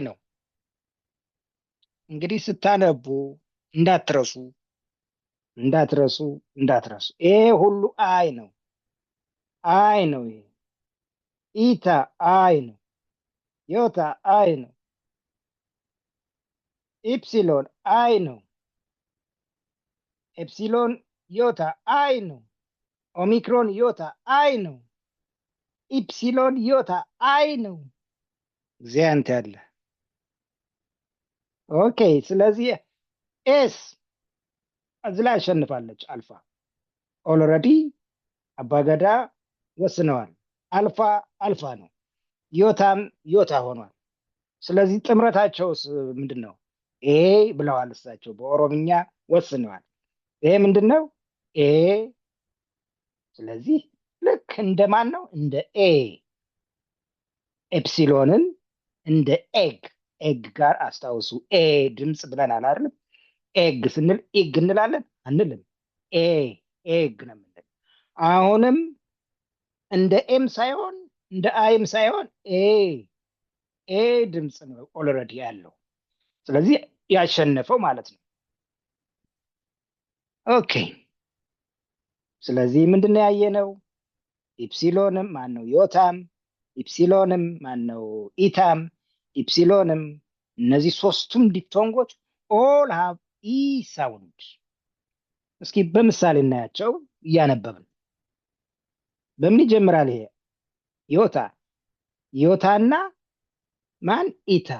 ነው። እንግዲህ ስታነቡ እንዳትረሱ እንዳትረሱ እንዳትረሱ። ይሄ ሁሉ አይ ነው። አይ ነው። ይሄ ኢታ አይ ነው። ዮታ አይ ነው። ኢፕሲሎን አይ ነው። ኤፕሲሎን ዮታ አይ ነው። ኦሚክሮን ዮታ አይ ነው። ኢፕሲሎን ዮታ አይ ነው። እግዚአንተ ያለ ኦኬ። ስለዚህ ኤስ እዚህ ላይ አሸንፋለች። አልፋ ኦልሬዲ አባገዳ ወስነዋል። አልፋ አልፋ ነው። ዮታም ዮታ ሆኗል። ስለዚህ ጥምረታቸውስ ምንድን ነው? ኤ ብለዋል እሳቸው በኦሮምኛ ወስነዋል። ይሄ ምንድን ነው? ኤ። ስለዚህ ልክ እንደማን ነው? እንደ ኤ። ኤፕሲሎንን እንደ ኤግ ኤግ ጋር አስታውሱ። ኤ ድምፅ ብለናል አይደለም? ኤግ ስንል ኢግ እንላለን አንልም። ኤ ኤግ ነው የምንል። አሁንም እንደ ኤም ሳይሆን እንደ አይም ሳይሆን ኤ ኤ ድምፅ ነው ኦልሬዲ ያለው። ስለዚህ ያሸነፈው ማለት ነው። ኦኬ። ስለዚህ ምንድነው ያየነው? ኢፕሲሎንም ማን ነው? ዮታም። ኢፕሲሎንም ማን ነው? ኢታም። ኢፕሲሎንም እነዚህ ሶስቱም ዲፕቶንጎች ኦል ሃቭ ኢ ሳውንድ። እስኪ በምሳሌ እናያቸው እያነበብን። በምን ይጀምራል ይሄ? ዮታ ዮታና ማን? ኢታ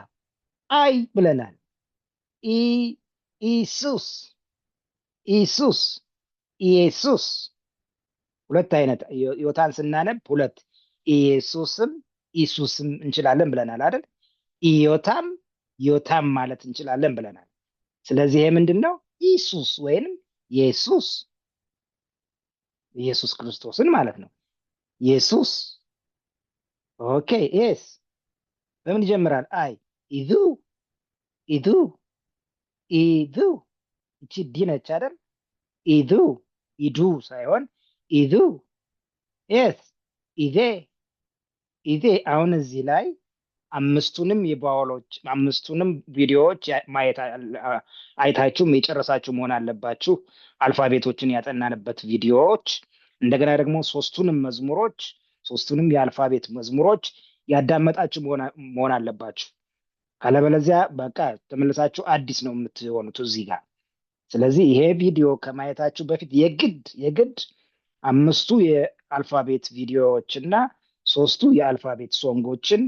አይ ብለናል። ኢሱስ ኢሱስ ኢየሱስ። ሁለት አይነት ዮታን ስናነብ ሁለት ኢየሱስም ኢሱስም እንችላለን ብለናል አይደል? ኢዮታም ዮታም ማለት እንችላለን ብለናል። ስለዚህ ይሄ ምንድን ነው? ኢሱስ ወይንም ኢየሱስ ኢየሱስ ክርስቶስን ማለት ነው። ኢየሱስ። ኦኬ። ኤስ በምን ይጀምራል? አይ ኢዙ ኢዙ ኢዙ። እቺ ዲ ነች አይደል? ኢዙ ኢዱ ሳይሆን ኢዙ። ኤስ ኢዜ ኢዜ። አሁን እዚህ ላይ አምስቱንም የባወሎች አምስቱንም ቪዲዮዎች ማየት አይታችሁም የጨረሳችሁ መሆን አለባችሁ። አልፋቤቶችን ያጠናንበት ቪዲዮዎች፣ እንደገና ደግሞ ሶስቱንም የአልፋቤት መዝሙሮች ያዳመጣችሁ መሆን አለባችሁ። ካለበለዚያ በቃ ተመልሳችሁ አዲስ ነው የምትሆኑት እዚህ ጋር። ስለዚህ ይሄ ቪዲዮ ከማየታችሁ በፊት የግድ አምስቱ የአልፋቤት ቪዲዮዎች እና ሶስቱ የአልፋቤት ሶንጎችን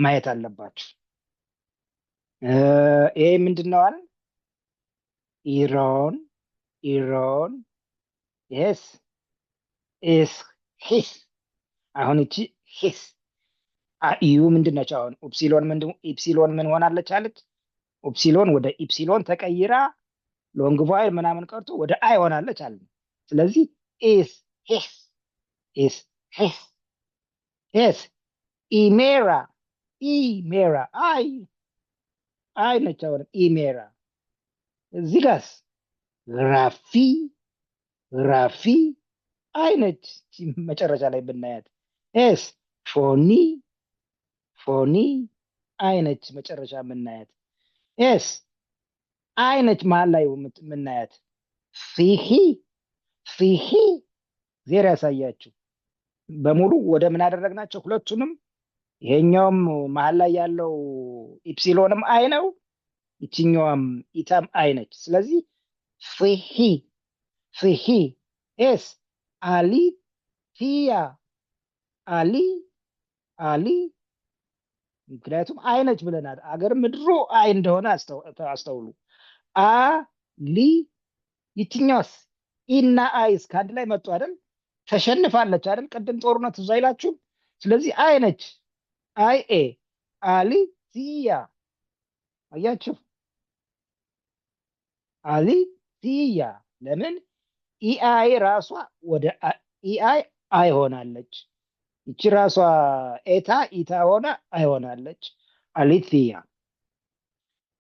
ማየት አለባችሁ። ይሄ ምንድን ነው አለ? ኢሮን ኢሮን። ኤስ ኤስ ሂስ። አሁን እቺ ሂስ ዩ ምንድን ነች? አሁን ኢፕሲሎን ምን ሆናለች አለች? ኦፕሲሎን ወደ ኢፕሲሎን ተቀይራ ሎንግ ቫይል ምናምን ቀርቶ ወደ አይ ሆናለች አለ። ስለዚህ ኤስ ሂስ ኤስ ሂስ። ኤስ ኢሜራ ኢሜራ አይ ነች። አሁን ኢሜራ። እዚህ ጋስ ራፊ አይ ነች። መጨረሻ ላይ ብናያት ኤስ ፎኒ አይ ነች። መጨረሻ የምናያት ኤስ አይ ነች። መሀል ላይ የምናያት ፊሂ ዜር ያሳያችሁ በሙሉ ወደ ምን አደረግናቸው? ሁለቱንም። ይሄኛውም መሀል ላይ ያለው ኢፕሲሎንም አይ ነው፣ ይችኛዋም ኢታም አይ ነች። ስለዚህ ፊሂ ኤስ አሊቲያ አሊ። ምክንያቱም አይ ነች ብለናል። አገር ምድሩ አይ እንደሆነ አስተውሉ። አሊ። ይችኛውስ ኢና አይስ ከአንድ ላይ መጡ አይደል? ተሸንፋለች አይደል? ቅድም ጦርነት እዛ አይላችሁም? ስለዚህ አይ ነች። አይ ኤ አሊቲያ። አያችሁ? አሊቲያ። ለምን? ኢአይ ራሷ ወደ ኢአይ አይ ሆናለች። ይቺ ራሷ ኢታ ሆና አይ ሆናለች። አሊቲያ።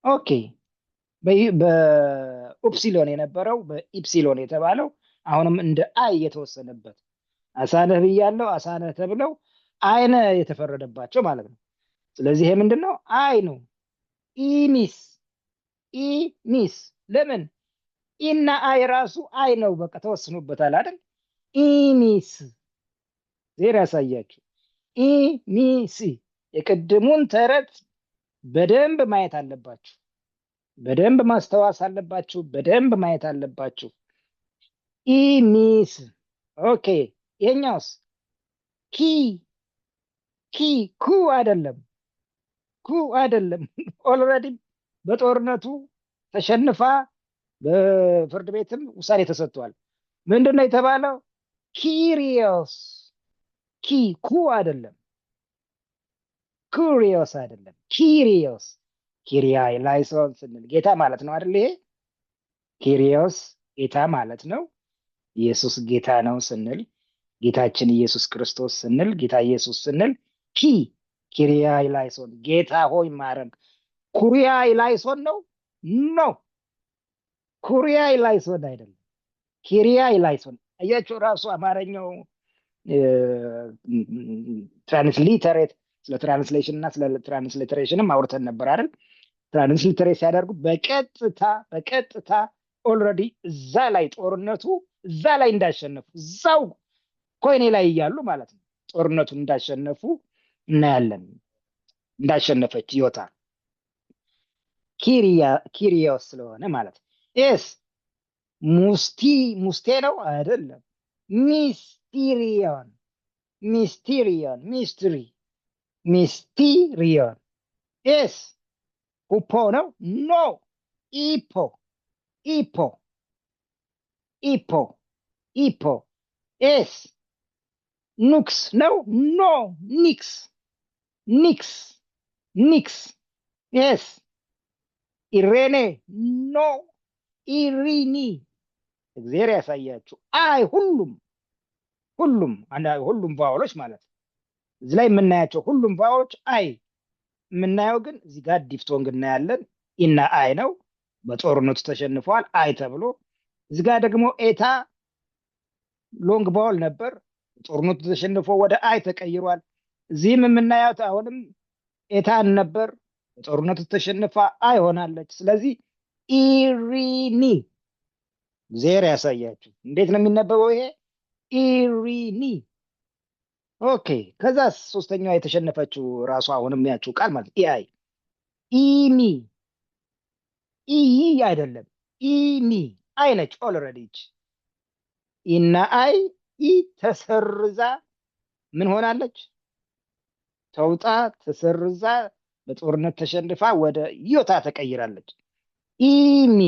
ኦኬ። በኦፕሲሎን የነበረው በኢፕሲሎን የተባለው አሁንም እንደ አይ የተወሰነበት አሳነህ ብያለው። አሳነህ ተብለው አይነ የተፈረደባቸው ማለት ነው። ስለዚህ ይሄ ምንድን ነው? አይ ነው። ኢሚስ ኢሚስ ለምን ኢና አይ ራሱ አይ ነው። በቃ ተወስኖበታል አይደል? ኢሚስ ዜር ያሳያችሁ። ኢሚስ የቅድሙን ተረት በደንብ ማየት አለባችሁ። በደንብ ማስተዋስ አለባችሁ። በደንብ ማየት አለባችሁ። ኢሚስ ኦኬ። ይሄኛውስ ኪ ኪ ኩ አይደለም። ኩ አይደለም። ኦልሬዲ በጦርነቱ ተሸንፋ በፍርድ ቤትም ውሳኔ ተሰጥቷል። ምንድን ነው የተባለው? ኪሪዮስ ኪ ኩ አይደለም። ኩሪዮስ አይደለም። ኪሪዮስ ኪሪያ ላይሶን ስንል ጌታ ማለት ነው አይደል? ይሄ ኪሪዮስ ጌታ ማለት ነው። ኢየሱስ ጌታ ነው ስንል ጌታችን ኢየሱስ ክርስቶስ ስንል ጌታ ኢየሱስ ስንል ኪ ኪሪያ ላይሶን ጌታ ሆይ ማረን። ኩሪያ ላይሶን ነው ኖ ኩሪያ ላይሶን አይደለም። ኪሪያ ላይሶን አያችሁ፣ ራሱ አማርኛው ትራንስሊተሬት ስለ ትራንስሌሽን እና ስለ ትራንስሊተሬሽንም አውርተን ነበር አይደል? ትራንስሊተሬት ሲያደርጉ በቀጥታ ኦልሬዲ እዛ ላይ ጦርነቱ እዛ ላይ እንዳሸነፉ እዛው ኮይኔ ላይ እያሉ ማለት ነው ጦርነቱን እንዳሸነፉ እናያለን። እንዳሸነፈች ዮታ ኪሪዮስ ስለሆነ ማለት ነው። ኤስ ሙስቴ ነው አይደለም። ሚስቲሪዮን ሚስቲሪዮን ኤስ ሁፖ ነው ኖ ኢፖ ኤስ ኑክስ ነው ኖ ኒክስ ኤስ ኢሬኔ ኖ ኢሪኒ እግዚአብሔር ያሳያችሁ። አይ ሁሉም ቫውሎች ማለት ነው። እዚህ ላይ የምናያቸው ሁሉም ቫውሎች አይ የምናየው ግን እዚህ ጋር ዲፍቶንግ እናያለን። ኢና አይ ነው። በጦርነቱ ተሸንፏል አይ ተብሎ። እዚህ ጋር ደግሞ ኤታ ሎንግ ቫውል ነበር። ጦርነቱ ተሸንፎ ወደ አይ ተቀይሯል። እዚህም የምናያት አሁንም ኤታን ነበር። ጦርነቱ ተሸንፋ አይ ሆናለች። ስለዚህ ኢሪኒ እግዚአብሔር ያሳያችሁ። እንዴት ነው የሚነበበው ይሄ? ኢሪኒ ኦኬ። ከዛ ሶስተኛዋ የተሸነፈችው ራሱ አሁንም ያችው ቃል ማለት ኢአይ ኢሚ ኢይ አይደለም ኢሚ አይ ነች ኦልሬዲ። ኢና አይ ኢ ተሰርዛ ምን ሆናለች? ተውጣ ተሰርዛ በጦርነት ተሸንፋ ወደ ዮታ ተቀይራለች። ኢሚ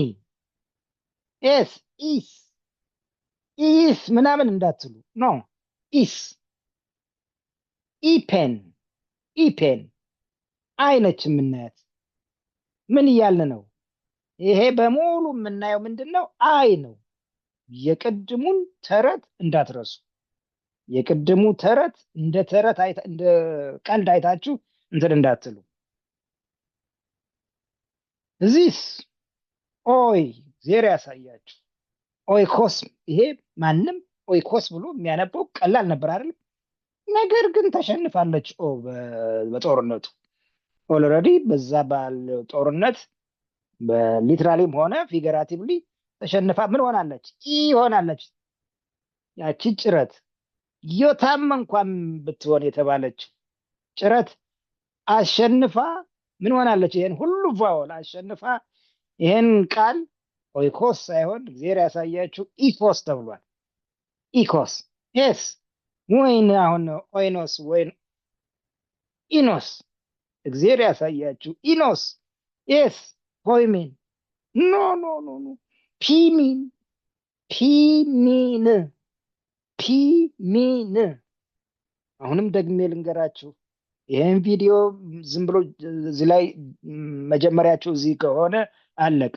ኤስ ኢስ ምናምን እንዳትሉ ኖ ኢስ ኢፔን አይነች የምናያት። ምን እያልን ነው? ይሄ በሙሉ የምናየው ምንድን ነው? አይ ነው። የቅድሙን ተረት እንዳትረሱ። የቅድሙ ተረት እንደ ቀልድ አይታችሁ እንትን እንዳትሉ። እዚህስ ኦይ ዜር ያሳያችሁ። ኦይኮስ ይሄ ማንም ኦይኮስ ብሎ የሚያነበው ቀላል ነበር አይደል? ነገር ግን ተሸንፋለች በጦርነቱ ኦልሬዲ። በዛ ባለው ጦርነት በሊትራሊም ሆነ ፊገራቲቭሊ ተሸንፋ ምን ሆናለች? ኢ ሆናለች። ያቺ ጭረት ዮታም እንኳን ብትሆን የተባለች ጭረት አሸንፋ ምን ሆናለች? ይሄን ሁሉ ቫውል አሸንፋ ይሄን ቃል ኦይኮስ ሳይሆን እግዚአብሔር ያሳያችሁ ኢኮስ ተብሏል። ኢኮስ ኤስ ወይን አሁን ኦይኖስ ወይን ኢኖስ እግዚአብሔር ያሳያችሁ። ኢኖስ ኤስ ሆይሜን ኖ ፒሚን አሁንም ደግሜ ልንገራችሁ። ይህን ቪዲዮ ዝም ብሎ እዚህ ላይ መጀመሪያችሁ እዚህ ከሆነ አለቀ።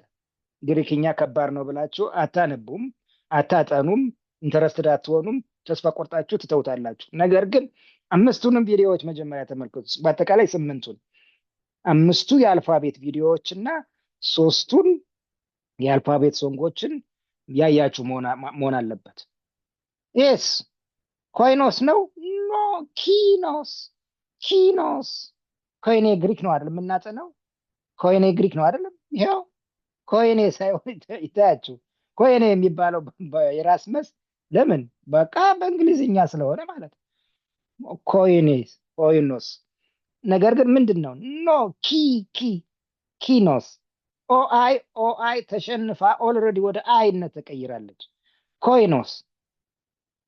ግሪክኛ ከባድ ነው ብላችሁ አታነቡም፣ አታጠኑም፣ ኢንተረስትድ አትሆኑም፣ ተስፋ ቆርጣችሁ ትተውታላችሁ። ነገር ግን አምስቱንም ቪዲዮዎች መጀመሪያ ተመልከቱ። በአጠቃላይ 8ቱን፣ 5ቱ የአልፋቤት ቪዲዮዎች እና 3ቱን የአልፋቤት ሶንጎችን ያያችሁ መሆን አለበት። ኤስ ኮይኖስ ነው ኖ ኪኖስ ኮይኔ ግሪክ ነው አይደል የምናጠናው? ኮይኔ ግሪክ ነው አይደለም? ይኸው ኮይኔ ሳይሆን ይታያችሁ ኮይኔ የሚባለው የራስመስ ለምን በቃ በእንግሊዝኛ ስለሆነ ማለት ነው። ኮይኔስ ኮይኖስ ነገር ግን ምንድን ነው ኖ ኪ ኪኖስ ኦአይ ተሸንፋ ኦልሬዲ ወደ አይነት ተቀይራለች። ኮይኖስ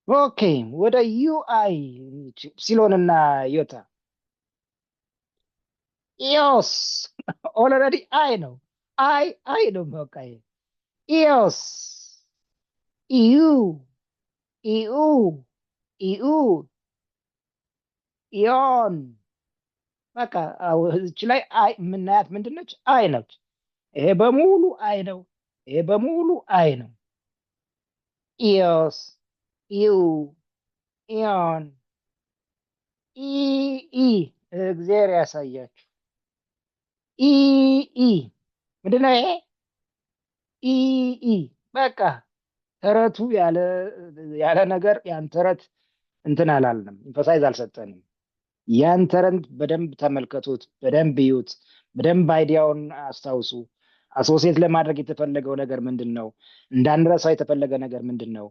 ኦኬ ወደ ዩአይ ሲሎንና ዮታ ኢዮስ ኦልሬዲ አይ ነው። አይ ነው በቃ ኢዮስ ኢዩ ኢኡ ኢኡ ኢዮን በቃ እች ላይ አይ የምናያት ምንድነች? አይ ነች። ይሄ በሙሉ አይ ነው። ይሄ በሙሉ አይ ነው። ኢዮስ ኢዩ ኢዮን ኢ እግዚአብሔር ያሳያችሁ። ኢ ምንድነው ይሄ? ኢ በቃ ተረቱ ያለ ነገር ያን ተረት እንትን አላልንም፣ ኢንፈሳይዝ አልሰጠንም። ያን ተረት በደንብ ተመልከቱት፣ በደንብ እዩት፣ በደንብ አይዲያውን አስታውሱ። አሶሴት ለማድረግ የተፈለገው ነገር ምንድን ነው? እንዳንረሳው የተፈለገ ነገር ምንድን ነው?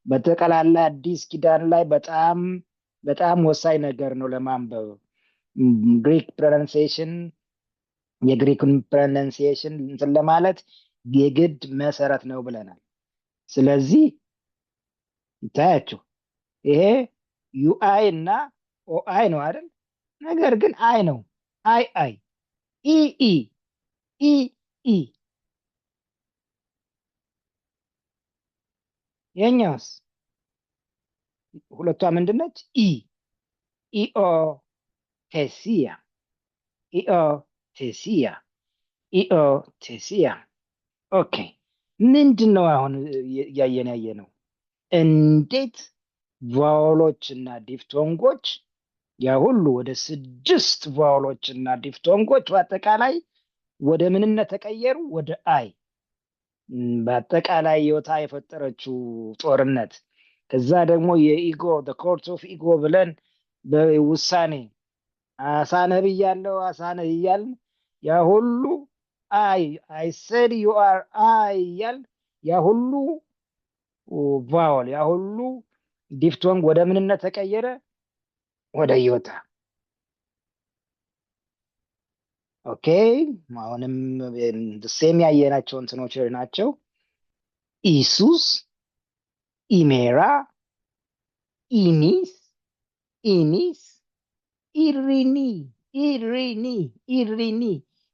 በጠቅላላ አዲስ ኪዳን ላይ በጣም በጣም ወሳኝ ነገር ነው ለማንበብ። ግሪክ ፕሮናንሲዬሽን የግሪክን ፕሮናንሲዬሽን እንትን ለማለት የግድ መሰረት ነው ብለናል። ስለዚህ ይታያችሁ ይሄ ዩአይ እና ኦአይ ነው አይደል? ነገር ግን አይ ነው። አይ ኢ ኢ የኛውስ ሁለቷ ምንድነች? ኢኦ ቴሲያ ኢኦ ቴሲያ ኢኦ ቴሲያ። ኦኬ ምንድን ነው አሁን ያየ ነው? እንዴት ቫውሎች እና ዲፍቶንጎች ያ ሁሉ ወደ 6 ቫውሎች እና ዲፍቶንጎች በአጠቃላይ ወደ ምንነት ተቀየሩ? ወደ አይ። በአጠቃላይ ዮታ የፈጠረችው ጦርነት ከዛ ደግሞ የኢጎ ኮርት ኦፍ ኢጎ ብለን በውሳኔ አሳነህ ብያለሁ አሳነህ እያልን ያ ሁሉ አይ ሰድ ዩ አር አይ እያልን ያ ሁሉ ቫውል ያ ሁሉ ዲፍቶንግ ወደ ምንነት ተቀየረ? ወደ ዮታ። ኦኬ አሁንም ሴም ያየናቸው እንትኖች ናቸው። ኢሱስ፣ ኢሜራ፣ ኢኒስ፣ ኢሪኒ፣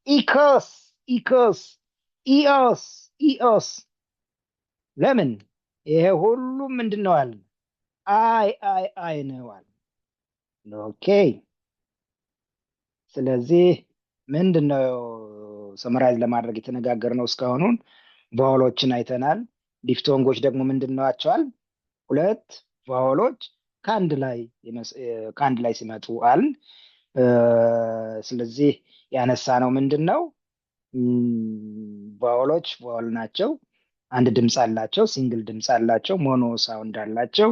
ኢኮስ፣ ኢኦስ። ለምን ይሄ ሁሉ ምንድን ነው አለ? አይ ነው አለ። ኦኬ ስለዚህ ምንድን ነው ሰመራይዝ ለማድረግ የተነጋገርነው? እስካሁኑን ቫውሎችን አይተናል። ዲፍቶንጎች ደግሞ ምንድን ናቸዋል? 2 ቫውሎች ከአንድ ላይ ሲመጡ አል። ስለዚህ ያነሳ ነው ምንድን ነው ቫውሎች ቫውል ናቸው፣ አንድ ድምፅ አላቸው፣ ሲንግል ድምፅ አላቸው፣ ሞኖ ሳውንድ አላቸው።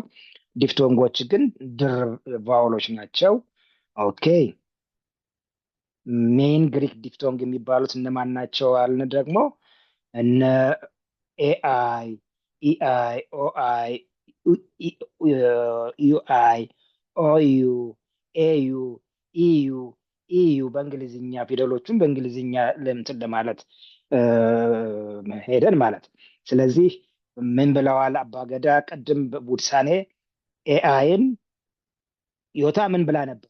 ዲፍቶንጎች ግን ድርብ ቫውሎች ናቸው። ኦኬ ሜን ግሪክ ዲፍቶንግ የሚባሉት እነማን ናቸው አልን? ደግሞ እነ ኤአይ፣ ኢአይ፣ ኦአይ፣ ዩአይ፣ ኦዩ፣ ኤዩ፣ ኢዩ በእንግሊዝኛ ፊደሎቹን በእንግሊዝኛ ለምትን ለማለት ሄደን ማለት። ስለዚህ ምን ብለዋል አባገዳ ቅድም ውሳኔ ኤአይን ዮታ ምን ብላ ነበር?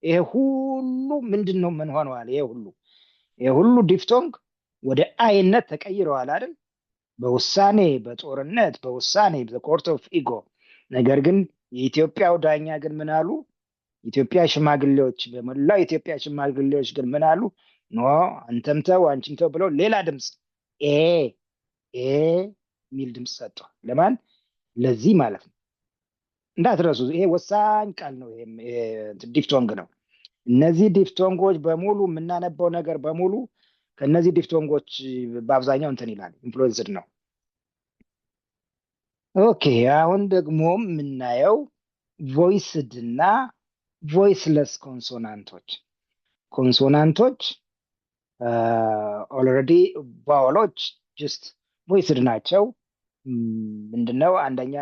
ይሄ ሁሉ ምንድን ነው ምን ሆነዋል? ይሄ ሁሉ ዲፍቶንግ ወደ አይነት ተቀይረዋል አይደል? በውሳኔ በጦርነት በውሳኔ በኮርት ኦፍ ኢጎ። ነገር ግን የኢትዮጵያው ዳኛ ግን ምን አሉ? ኢትዮጵያ ሽማግሌዎች በመላው ኢትዮጵያ ሽማግሌዎች ግን ምን አሉ? ኖ አንተም ተው አንቺም ተው ብለው ሌላ ድምፅ ኤ የሚል ድምፅ ሰጡ። ለማን? ለዚህ ማለት ነው። እንዳትረሱ ይሄ ወሳኝ ቃል ነው። ይሄ ዲፍቶንግ ነው። እነዚህ ዲፍቶንጎች በሙሉ የምናነበው ነገር በሙሉ ከነዚህ ዲፍቶንጎች በአብዛኛው እንትን ይላል ኢንፍሉዌንስድ ነው። ኦኬ አሁን ደግሞ የምናየው ቮይስድ እና ቮይስለስ ኮንሶናንቶች። ኮንሶናንቶች ኦልሬዲ ቫወሎች ጀስት ቮይስድ ናቸው። ምንድነው አንደኛ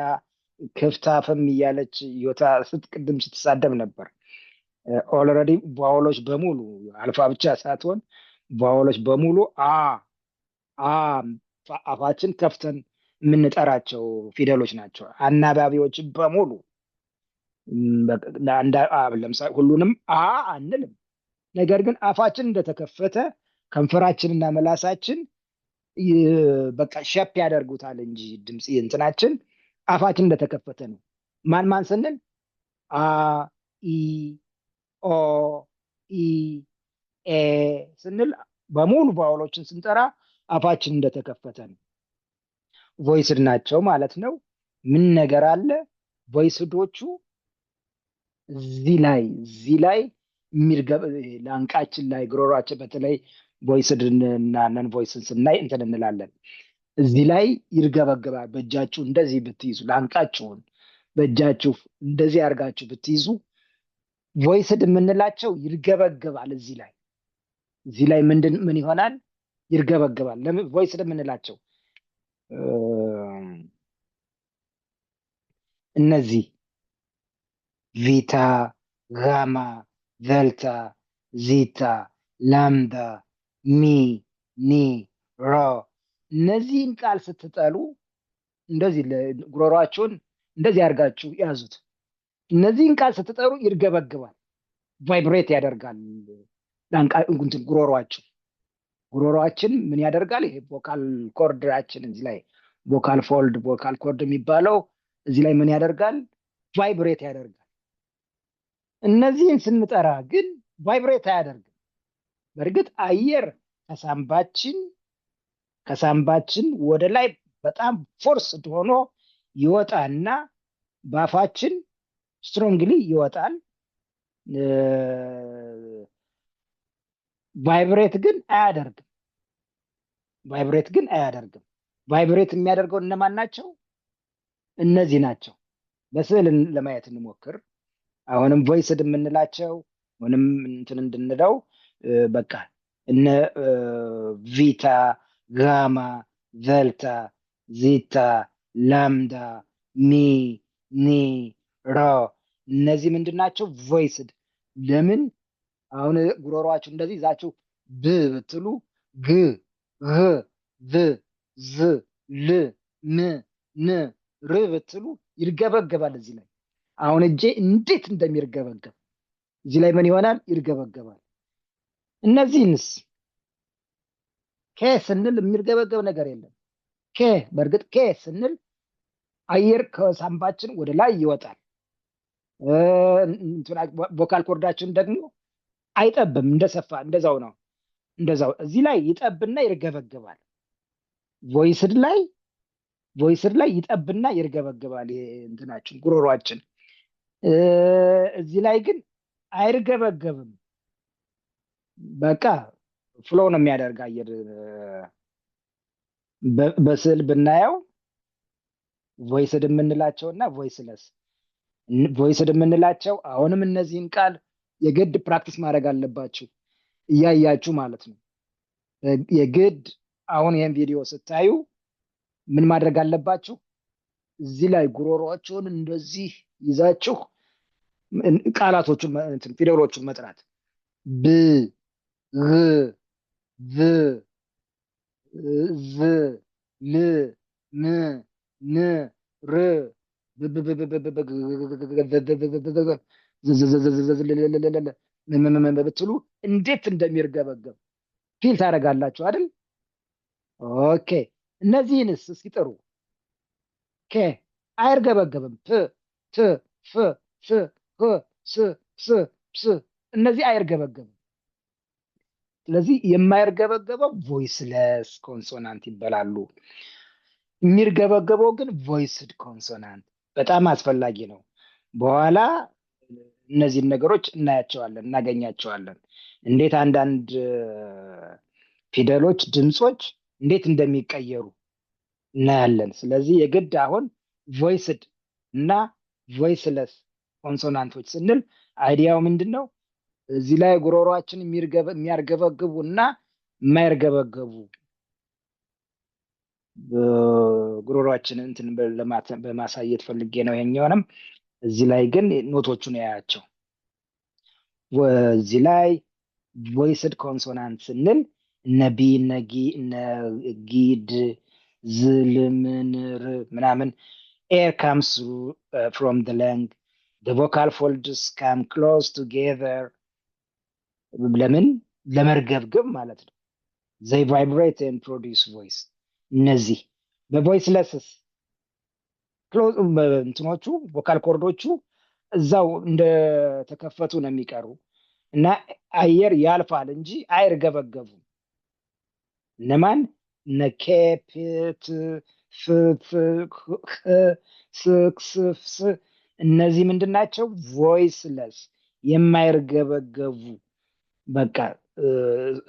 ክፍት አፍም እያለች ዮታ ቅድም ስትሳደብ ነበር። ኦልሬዲ ቫወሎች በሙሉ አልፋ ብቻ ሳትሆን ቫወሎች በሙሉ አ አፋችን ከፍተን የምንጠራቸው ፊደሎች ናቸው። አናባቢዎች በሙሉ ለምሳሌ ሁሉንም አንልም። ነገር ግን አፋችን እንደተከፈተ ከንፈራችንና መላሳችን በቃ ሸፕ ያደርጉታል እንጂ ድምፅ እንትናችን አፋችን እንደተከፈተ ነው። ማን ማን ስንል አ ኢ ኦ ኢ ኤ ስንል በሙሉ ቫወሎችን ስንጠራ አፋችን እንደተከፈተ ነው። ቮይስድ ናቸው ማለት ነው። ምን ነገር አለ? ቮይስዶቹ እዚህ ላይ ላንቃችን ላይ ግሮሯችን በተለይ ቮይስድ እና ነን ቮይስን ስናይ እንትን እንላለን። እዚህ ላይ ይርገበገባል። በእጃችሁ እንደዚህ ብትይዙ ላንቃችሁን በእጃችሁ እንደዚህ አድርጋችሁ ብትይዙ ቮይስድ የምንላቸው ይርገበገባል። እዚህ ላይ ምን ይሆናል? ይርገበገባል። ለምን ቮይስድ የምንላቸው እነዚህ ቪታ፣ ጋማ፣ ቬልታ፣ ዚታ፣ ላምዳ፣ ሚ፣ ኒ፣ ሮ እነዚህን ቃል ስትጠሉ እንደዚህ ጉሮሯችሁን እንደዚህ አድርጋችሁ ያዙት። እነዚህን ቃል ስትጠሩ ይርገበግባል፣ ቫይብሬት ያደርጋል። ጉሮሯችን ምን ያደርጋል? ይሄ ቮካል ኮርዳችን እዚህ ላይ ቮካል ፎልድ ቮካል ኮርድ የሚባለው እዚህ ላይ ምን ያደርጋል? ቫይብሬት ያደርጋል። እነዚህን ስንጠራ ግን ቫይብሬት አያደርግም። በእርግጥ አየር ከሳምባችን ወደ ላይ በጣም ፎርስድ ሆኖ ይወጣና በአፋችን ስትሮንግሊ ይወጣል። ቫይብሬት ግን አያደርግም። ቫይብሬት የሚያደርገው እነማን ናቸው? እነዚህ ናቸው። በስዕል ለማየት እንሞክር። አሁንም ቮይስድ የምንላቸው ወንም እንትን እንድንለው በቃ እነ ቪታ፣ ጋማ፣ ቬልታ፣ ዚታ፣ ላምዳ፣ ሚ፣ ኒ፣ ሮ እነዚህ ምንድን ናቸው? ቮይስድ። ለምን አሁን ጉሮሯችሁ እንደዚህ ይዛችሁ ብ ብትሉ ግ፣ ህ፣ ቭ፣ ዝ፣ ል፣ ም፣ ን፣ ር ብትሉ ይርገበገባል። እዚህ ላይ አሁን እጄ እንዴት እንደሚርገበገብ እዚህ ላይ ምን ይሆናል? ይርገበገባል። እነዚህንስ ኬ ስንል የሚርገበገብ ነገር የለም። በእርግጥ ኬ ስንል አየር ከሳምባችን ወደ ላይ ይወጣል። ቮካል ኮርዳችን ደግሞ አይጠብም፣ እንደሰፋ እንደዛው ነው። እዚህ ላይ ይጠብና ይርገበገባል። ቮይስድ ላይ ይጠብና ይርገበገባል። እንትናችን ጉሮሯችን እዚህ ላይ ግን አይርገበገብም። በቃ ፍሎ ነው የሚያደርግ አየር። በስዕል ብናየው ቮይስድ የምንላቸው እና ቮይስድ የምንላቸው አሁንም እነዚህን ቃል የግድ ፕራክቲስ ማድረግ አለባችሁ እያያችሁ ማለት ነው። የግድ አሁን ይህን ቪዲዮ ስታዩ ምን ማድረግ አለባችሁ? እዚህ ላይ ጉሮሯችሁን እንደዚህ ይዛችሁ ቃላቶቹን ፊደሎቹን መጥራት ብ፣ ግ፣ ቭ፣ ዝ፣ ል፣ ም፣ ን፣ ር ብትሉ እንዴት እንደሚርገበገብ ፊል ታደርጋላችሁ አይደል? ኦኬ። እነዚህንስ እስኪ ጥሩ። ኬ አይርገበገብም። ፕ፣ ት፣ ፍ፣ ፍ፣ ህ፣ ስ፣ ስ፣ ፕስ እነዚህ አይርገበገብም። ስለዚህ የማይርገበገበው ቮይስለስ ኮንሶናንት ይባላሉ። የሚርገበገበው ግን ቮይስድ ኮንሶናንት በጣም አስፈላጊ ነው። በኋላ እነዚህን ነገሮች እናገኛቸዋለን። እንዴት አንዳንድ ፊደሎች ድምፆች እንዴት እንደሚቀየሩ እናያለን። ስለዚህ የግድ አሁን ቮይስድ እና ቮይስለስ ኮንሶናንቶች ስንል አይዲያው ምንድን ነው? እዚህ ላይ ጉሮሯችን የሚያርገበግቡ እና የማይርገበገቡ ጉሮሯችን እንትን በማሳየት ፈልጌ ነው። ይሄኛውንም እዚህ ላይ ግን ኖቶቹን ያያቸው። እዚህ ላይ ቮይስድ ኮንሶናንት ስንል እነ ቢ እነ ጊ እነ ጊድ ዝልምንር ምናምን air comes from the lung, the vocal folds come close together ለምን ለመርገብገብ ማለት ነው። they vibrate and produce voice። እነዚህ በቮይስለስስ እንትኖቹ ቮካል ኮርዶቹ እዛው እንደተከፈቱ ነው የሚቀሩ እና አየር ያልፋል እንጂ አይርገበገቡም። እነማን እነ ኬፕት ስክስፍስ እነዚህ ምንድን ናቸው? ቮይስለስ የማይርገበገቡ በቃ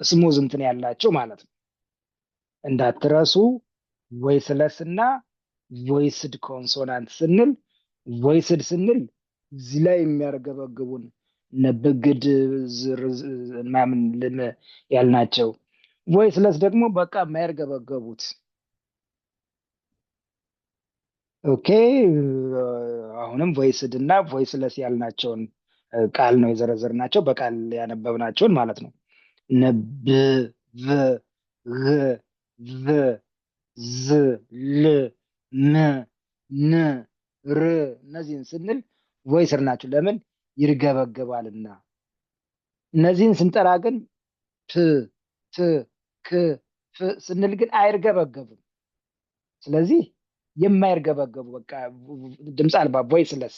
ስሙዝ እንትን ያላቸው ማለት ነው። እንዳትረሱ ቮይስለስ እና ቮይስድ ኮንሶናንት ስንል ቮይስድ ስንል እዚህ ላይ የሚያርገበግቡን እነ ብግድ ምናምን ያልናቸው፣ ቮይስለስ ደግሞ በቃ የማያርገበገቡት። ኦኬ አሁንም ቮይስድ እና ቮይስለስ ያልናቸውን ቃል ነው የዘረዘርናቸው፣ በቃል ያነበብናቸውን ማለት ነው። እነ ብ ቭ ግ ቭ ዝ ል ም ን ር እነዚህን ስንል ቮይስር ናቸው። ለምን ይርገበገባልና። እነዚህን ስንጠራ ግን ፕ ት ክ ፍ ስንል ግን አይርገበገቡም። ስለዚህ የማይርገበገቡ በቃ ድምፅ አልባ ቮይስለስ